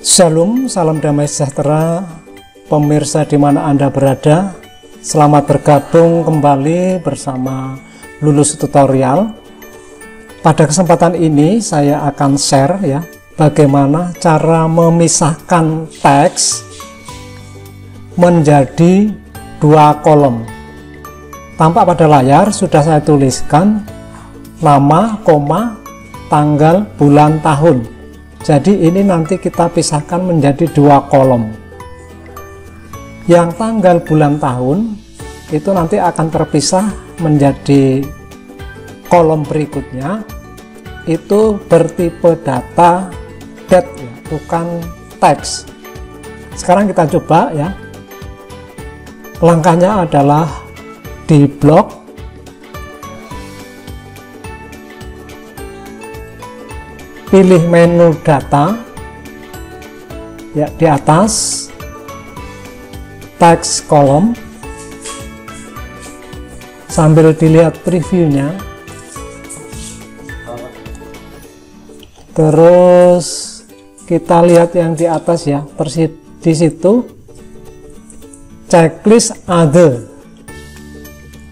Shalom, salam damai sejahtera, pemirsa di mana Anda berada. Selamat bergabung kembali bersama Lulus Tutorial. Pada kesempatan ini saya akan share ya, bagaimana cara memisahkan teks menjadi dua kolom. Tampak pada layar sudah saya tuliskan nama, koma, tanggal, bulan, tahun. Jadi ini nanti kita pisahkan menjadi dua kolom. Yang tanggal, bulan, tahun itu nanti akan terpisah menjadi kolom berikutnya. Itu bertipe data date ya, bukan teks. Sekarang kita coba ya. Langkahnya adalah di blok, pilih menu data ya, di atas teks kolom, sambil dilihat previewnya, terus kita lihat yang di atas ya, di situ checklist other.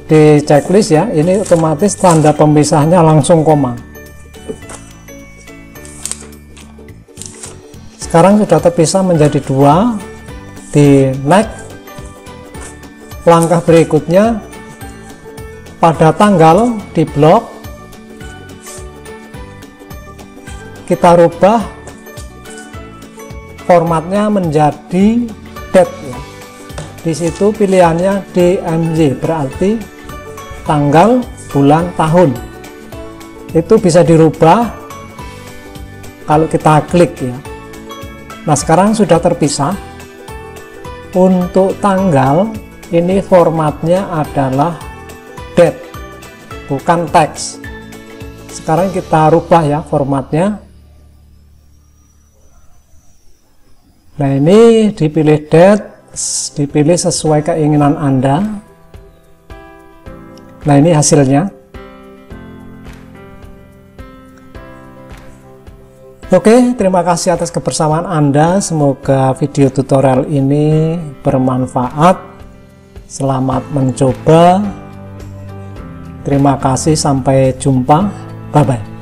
Di checklist ya, ini otomatis tanda pemisahnya langsung koma. Sekarang sudah terpisah menjadi dua. Di next, langkah berikutnya pada tanggal di blok kita rubah formatnya menjadi date ya. Di situ pilihannya DMY, berarti tanggal, bulan, tahun. Itu bisa dirubah kalau kita klik ya. Nah, sekarang sudah terpisah. Untuk tanggal ini formatnya adalah date, bukan teks. Sekarang kita rubah ya formatnya. Nah, ini dipilih date, dipilih sesuai keinginan Anda. Nah, ini hasilnya. Oke, terima kasih atas kebersamaan Anda. Semoga video tutorial ini bermanfaat. Selamat mencoba. Terima kasih, sampai jumpa. Bye-bye.